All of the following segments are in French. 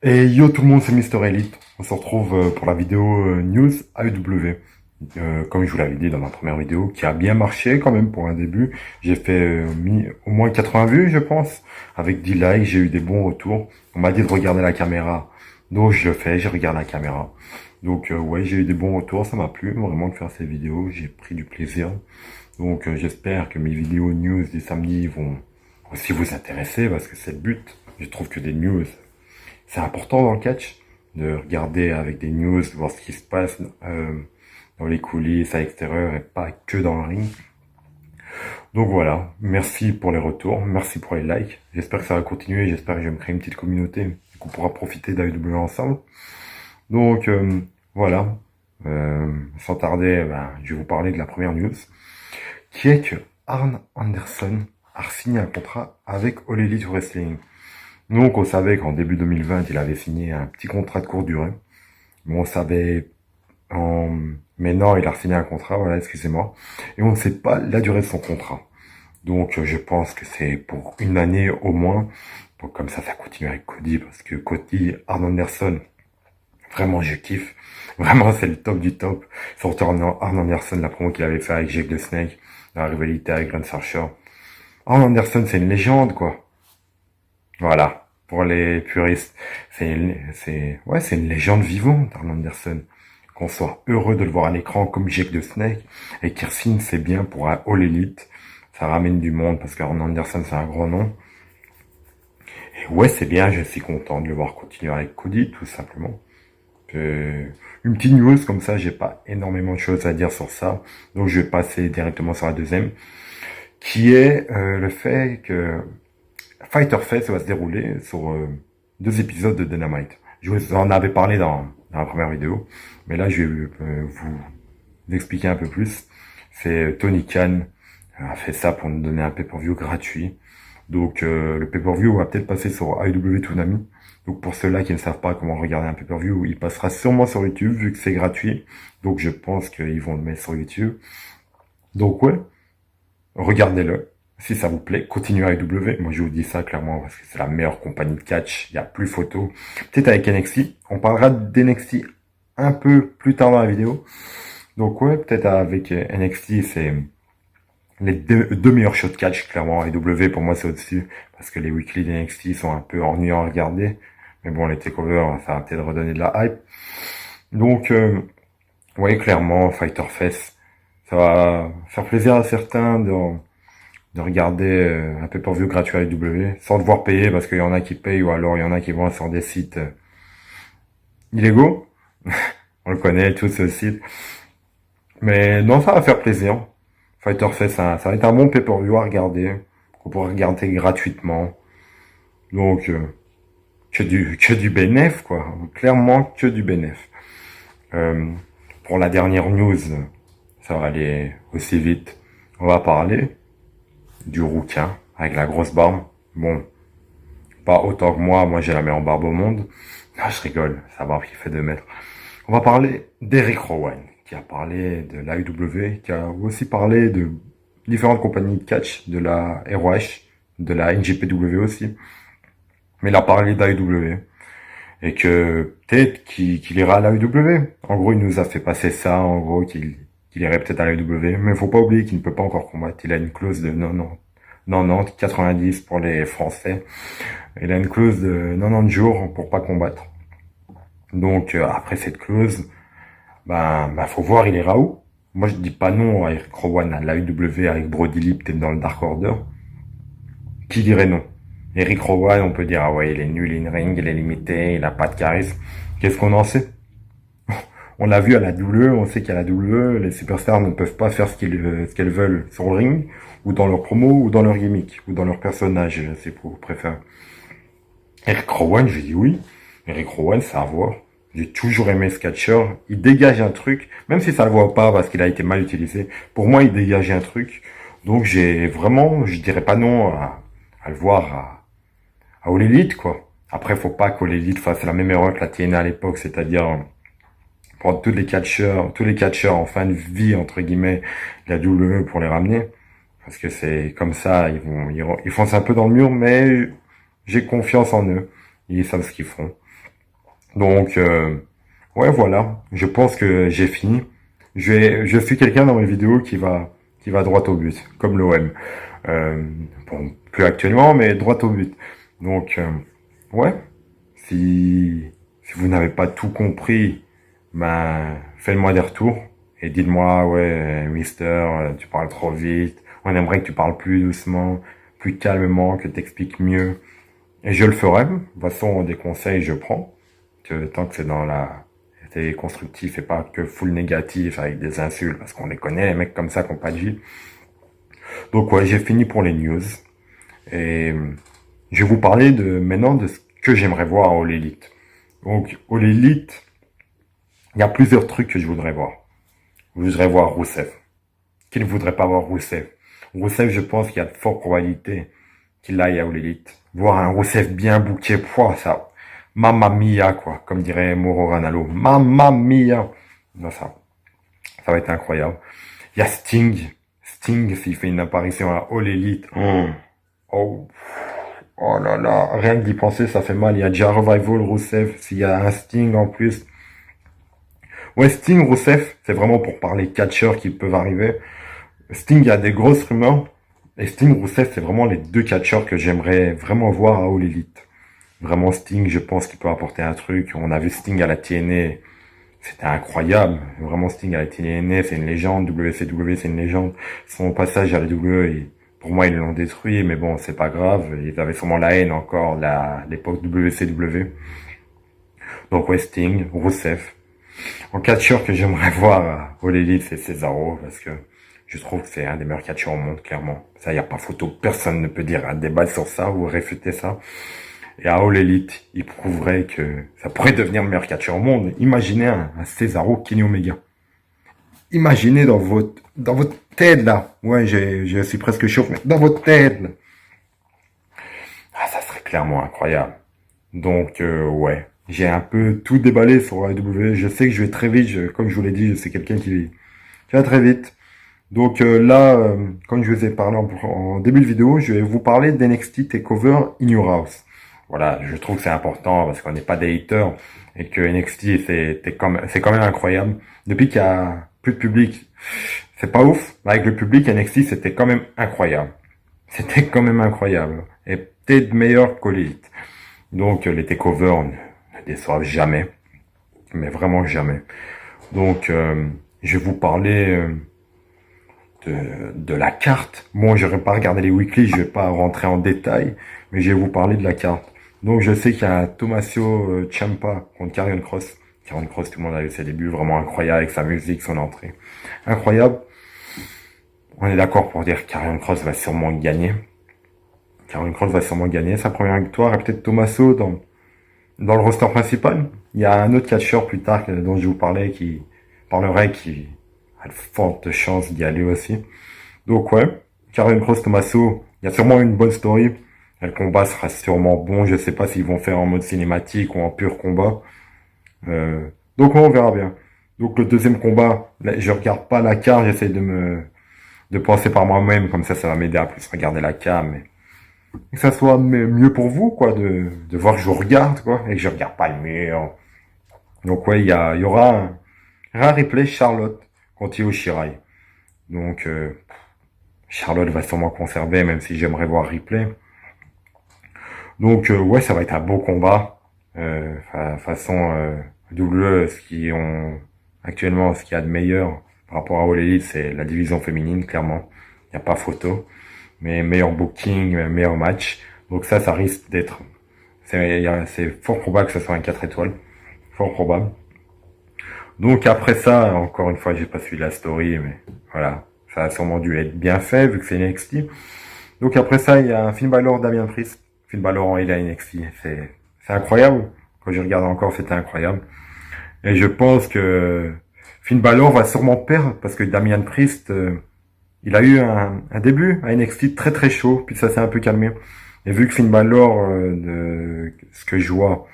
Et yo tout le monde, c'est Mister Elite. On se retrouve pour la vidéo News AEW. Comme je vous l'avais dit dans ma première vidéo, qui a bien marché quand même pour un début. J'ai fait mis au moins 80 vues, je pense. Avec 10 likes, j'ai eu des bons retours. On m'a dit de regarder la caméra. Donc je le fais, je regarde la caméra. Donc ouais, j'ai eu des bons retours, ça m'a plu vraiment de faire ces vidéos. J'ai pris du plaisir. Donc j'espère que mes vidéos news du samedi vont aussi vous intéresser parce que c'est le but. Je trouve que des news c'est important dans le catch de regarder avec des news, de voir ce qui se passe dans les coulisses à l'extérieur et pas que dans le ring. Donc voilà, merci pour les retours, merci pour les likes. J'espère que ça va continuer, j'espère que je vais me créer une petite communauté et qu'on pourra profiter d'AEW ensemble. Donc voilà, sans tarder, je vais vous parler de la première news, qui est que Arn Anderson a signé un contrat avec All Elite Wrestling. Donc on savait qu'en début 2020, il avait signé un petit contrat de courte durée. Mais on savait en... Mais non, il a signé un contrat, voilà, excusez-moi. Et on ne sait pas la durée de son contrat. Donc je pense que c'est pour une année au moins. Donc comme ça continue avec Cody, parce que Cody, Arn Anderson, vraiment je kiffe. Vraiment c'est le top du top. Surtout Arn Anderson, la promo qu'il avait fait avec Jake the Snake, la rivalité avec Lance Archer. Arn Anderson c'est une légende quoi. Voilà. Pour les puristes, c'est une légende vivante, Arn Anderson. Qu'on soit heureux de le voir à l'écran comme Jake the Snake. Et Kirsten, c'est bien pour un All Elite. Ça ramène du monde parce qu'Arn Anderson, c'est un gros nom. Et ouais, c'est bien, je suis content de le voir continuer avec Cody, tout simplement. Une petite news comme ça, j'ai pas énormément de choses à dire sur ça. Donc je vais passer directement sur la deuxième. Qui est le fait que Fighter Fest va se dérouler sur 2 épisodes de Dynamite. Je vous en avais parlé dans la première vidéo, mais là je vais vous expliquer un peu plus. C'est Tony Khan a fait ça pour nous donner un pay-per-view gratuit. Donc le pay-per-view va peut-être passer sur AEW Toonami. Donc pour ceux-là qui ne savent pas comment regarder un pay-per-view, il passera sûrement sur YouTube vu que c'est gratuit. Donc je pense qu'ils vont le mettre sur YouTube. Donc ouais, regardez-le. Si ça vous plaît, continuez à AEW. Moi, je vous dis ça clairement parce que c'est la meilleure compagnie de catch. Il n'y a plus photo. Peut-être avec NXT. On parlera d'NXT un peu plus tard dans la vidéo. Donc ouais, peut-être avec NXT, c'est les deux meilleurs shows de catch. Clairement, AEW, pour moi, c'est au-dessus. Parce que les weekly d'NXT sont un peu ennuyants à regarder. Mais bon, les takeovers, ça va peut-être redonner de la hype. Donc, ouais, clairement, Fighter Fest, ça va faire plaisir à certains de regarder un pay-per-view gratuit à AEW sans devoir payer parce qu'il y en a qui payent ou alors il y en a qui vont sur des sites illégaux. On le connaît tous ce site. Mais non, ça va faire plaisir. Fighter Fest, ça va être un bon pay-per-view à regarder, qu'on pourra regarder gratuitement. Donc que du bénéf quoi. Clairement que du bénéf. Euh, pour la dernière news, ça va aller aussi vite. On va parler du rouquin avec la grosse barbe. Bon, pas autant que moi j'ai la meilleure barbe au monde. Non, je rigole, sa barbe qui fait 2 mètres. On va parler d'Eric Rowan, qui a parlé de l'AEW, qui a aussi parlé de différentes compagnies de catch, de la ROH, de la NJPW aussi. Mais il a parlé d'AEW. Et que peut-être qu'il ira à l'AEW. En gros, il nous a fait passer ça, en gros, qu'il irait peut-être à l'AEW. Mais faut pas oublier qu'il ne peut pas encore combattre. Il a une clause de 90, 90 pour les Français. Il a une clause de 90 jours pour pas combattre. Donc après cette clause, faut voir il ira où. Moi je dis pas non à Eric Rowan à l'AEW avec Brody Lee peut-être dans le Dark Order. Qui dirait non? Eric Rowan, on peut dire ah ouais il est nul in ring, il est limité, il a pas de charisme. Qu'est-ce qu'on en sait? On l'a vu à la WWE, on sait qu'à la WWE, les superstars ne peuvent pas faire ce qu'elles veulent sur le ring, ou dans leur promo, ou dans leur gimmick, ou dans leur personnage, c'est pour vous préférez. Eric Rowan, je dis oui. Eric Rowan, c'est à voir. J'ai toujours aimé ce catcher. Il dégage un truc, même si ça le voit pas parce qu'il a été mal utilisé. Pour moi, il dégage un truc. Donc j'ai vraiment, je dirais pas non à le voir à All Elite, quoi. Après, faut pas qu'All Elite fasse la même erreur que la TNA à l'époque, c'est-à-dire prendre tous les catcheurs en fin de vie, entre guillemets, de la WWE pour les ramener. Parce que c'est comme ça, ils foncent un peu dans le mur, mais j'ai confiance en eux. Ils savent ce qu'ils font. Donc, ouais, voilà. Je pense que j'ai fini. Je suis quelqu'un dans mes vidéos qui va droit au but, comme l'OM. Euh, bon, plus actuellement, mais droit au but. Donc, ouais. Si vous n'avez pas tout compris, ben, faites-moi des retours et dites-moi, ouais, Mister, tu parles trop vite. On aimerait que tu parles plus doucement, plus calmement, que tu expliques mieux. Et je le ferai. De toute façon, des conseils, je prends. Tant que c'est dans la, c'est constructif et pas que full négatif avec des insultes, parce qu'on les connaît, les mecs comme ça qui n'ont pas de vie. Donc ouais, j'ai fini pour les news. Et je vais vous parler maintenant de ce que j'aimerais voir à All Elite. Donc, All Elite, il y a plusieurs trucs que je voudrais voir. Je voudrais voir Rousseff. Qui ne voudrait pas voir Rousseff? Rousseff, je pense qu'il y a de fortes probabilités qu'il aille à All Elite. Voir un Rousseff bien bouqué, ça, mamma mia, quoi, comme dirait Mauro Ranallo. Mamma mia. Non, ça va être incroyable. Il y a Sting. Sting, s'il fait une apparition à All Elite. Oh, oh là là, rien que d'y penser, ça fait mal. Il y a déjà Revival, Rousseff. S'il y a un Sting en plus. Ouais, Sting, Rousseff, c'est vraiment pour parler catcheurs qui peuvent arriver. Sting a des grosses rumeurs. Et Sting, Rousseff, c'est vraiment les deux catcheurs que j'aimerais vraiment voir à All Elite. Vraiment, Sting, je pense qu'il peut apporter un truc. On a vu Sting à la TNA. C'était incroyable. Vraiment, Sting à la TNA, c'est une légende. WCW, c'est une légende. Son passage à la WWE, pour moi, ils l'ont détruit. Mais bon, c'est pas grave. Ils avaient sûrement la haine encore, l'époque WCW. Donc, ouais, Sting, Rousseff. En catcheur que j'aimerais voir à All Elite, c'est Cesaro, parce que je trouve que c'est un des meilleurs catcheurs au monde, clairement. Ça, y a pas photo. Personne ne peut dire un débat sur ça ou réfuter ça. Et à All Elite, il prouverait que ça pourrait devenir le meilleur catcheur au monde. Imaginez un Cesaro Kenny Omega. Imaginez dans votre tête, là. Ouais, je suis presque chaud, mais dans votre tête, là. Ah, ça serait clairement incroyable. Donc, ouais. J'ai un peu tout déballé sur AEW. Je sais que je vais très vite. Comme je vous l'ai dit, je suis quelqu'un qui va très vite. Donc là, comme je vous ai parlé en début de vidéo, je vais vous parler d'NXT TakeOver In Your House. Voilà, je trouve que c'est important parce qu'on n'est pas des haters et que NXT c'est quand même incroyable. Depuis qu'il y a plus de public, c'est pas ouf, mais avec le public, NXT c'était quand même incroyable. C'était quand même incroyable et peut-être meilleur qu'All Elite. Donc les takeovers ne déçoivent jamais, mais vraiment jamais. Donc je vais vous parler de la carte. Bon, je vais pas regarder les weekly, je vais pas rentrer en détail, mais je vais vous parler de la carte. Donc, je sais qu'il y a un Tommaso Ciampa contre Karrion Kross. Karrion Kross, tout le monde a eu ses débuts vraiment incroyables avec sa musique, son entrée. Incroyable. On est d'accord pour dire que Karrion Kross va sûrement gagner. Karrion Kross va sûrement gagner sa première victoire et peut-être Tommaso dans le roster principal. Il y a un autre catcheur plus tard dont je vous parlais qui a de fortes chances d'y aller aussi. Donc ouais, Karrion Kross Tommaso, il y a sûrement une bonne story. Et le combat sera sûrement bon. Je sais pas s'ils vont faire en mode cinématique ou en pur combat. Donc ouais, on verra bien. Donc le deuxième combat, là, je regarde pas la carte, j'essaie de penser par moi-même, comme ça va m'aider à plus regarder la carte, mais que ça soit mieux pour vous, quoi, de voir que je regarde, quoi, et que je regarde pas le mur. Donc ouais, il y aura un replay Charlotte contre Io Shirai. Donc Charlotte va sûrement conserver, même si j'aimerais voir replay. Donc ouais, ça va être un beau combat. Façon WWE, ce qui ont actuellement, ce qu'il y a de meilleur par rapport à All Elite, c'est la division féminine, clairement. Il n'y a pas photo. Mais meilleur booking, meilleur match. Donc ça risque d'être... C'est fort probable que ce soit un 4 étoiles. Fort probable. Donc après ça, encore une fois, j'ai pas suivi la story, mais voilà. Ça a sûrement dû être bien fait, vu que c'est NXT. Donc après ça, il y a Finn Balor, Damian Priest. Finn Balor, il a NXT. C'est incroyable. Quand je regarde encore, c'était incroyable. Et je pense que Finn Balor va sûrement perdre parce que Damian Priest, il a eu un début à NXT très très chaud, puis ça s'est un peu calmé. Et vu que Finn Balor, de ce que je vois,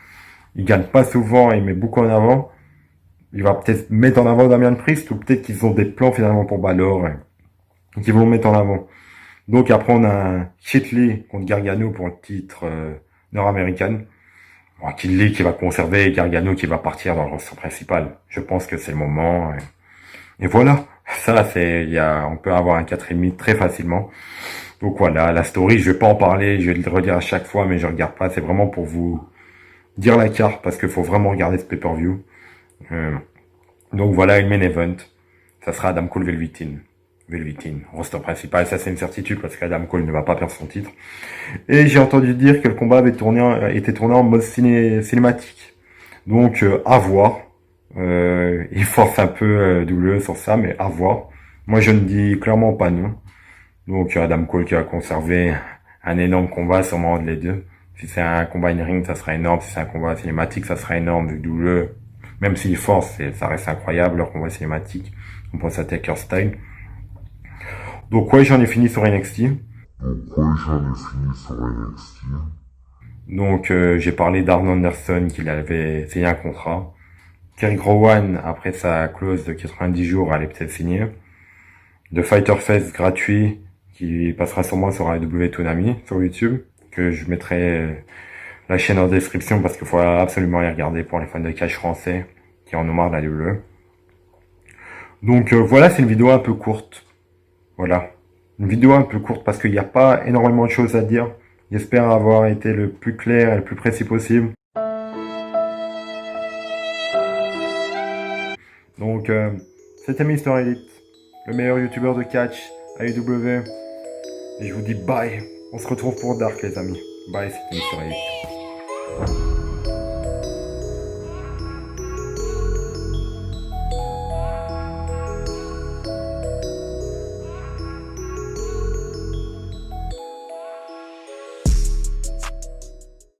il gagne pas souvent, il met beaucoup en avant, il va peut-être mettre en avant Damian Priest ou peut-être qu'ils ont des plans finalement pour Balor et qu'ils vont le mettre en avant. Donc après on a un Cheat Lee contre Gargano pour le titre nord-américain. Bon, Kinley qui va conserver et Gargano qui va partir dans le roster principal. Je pense que c'est le moment. Et voilà. Ça, on peut avoir un 4,5 très facilement. Donc voilà, la story, je vais pas en parler, je vais le redire à chaque fois, mais je regarde pas. C'est vraiment pour vous dire la carte parce qu'il faut vraiment regarder ce pay-per-view. Donc voilà, une main event. Ça sera Adam Cole Velveteen, roster principal, ça c'est une certitude parce qu'Adam Cole ne va pas perdre son titre. Et j'ai entendu dire que le combat était tourné en mode cinématique. Donc à voir. Il force un peu WWE sur ça, mais à voir. Moi je ne dis clairement pas non. Donc Adam Cole qui va conserver un énorme combat sûrement entre les deux. Si c'est un combat in ring, ça sera énorme. Si c'est un combat cinématique, ça sera énorme. Vu que WWE, même s'il force, ça reste incroyable leur combat cinématique. On pense à Taker Style. Donc ouais, j'en ai fini sur NXT. Donc j'ai parlé d'Arn Anderson qu'il avait signé un contrat. Eric Rowan, après sa clause de 90 jours, allait peut-être signer. De Fighter Fest gratuit, qui passera sûrement sur AEW Toonami, sur YouTube, que je mettrai la chaîne en description parce qu'il faut absolument les regarder pour les fans de catch français qui en ont marre de la WWE. Donc voilà, c'est une vidéo un peu courte. Voilà. Une vidéo un peu courte parce qu'il n'y a pas énormément de choses à dire. J'espère avoir été le plus clair et le plus précis possible. Donc, c'était Mister Elite, le meilleur youtubeur de catch AEW. Et je vous dis bye. On se retrouve pour Dark, les amis. Bye, c'était Mister Elite.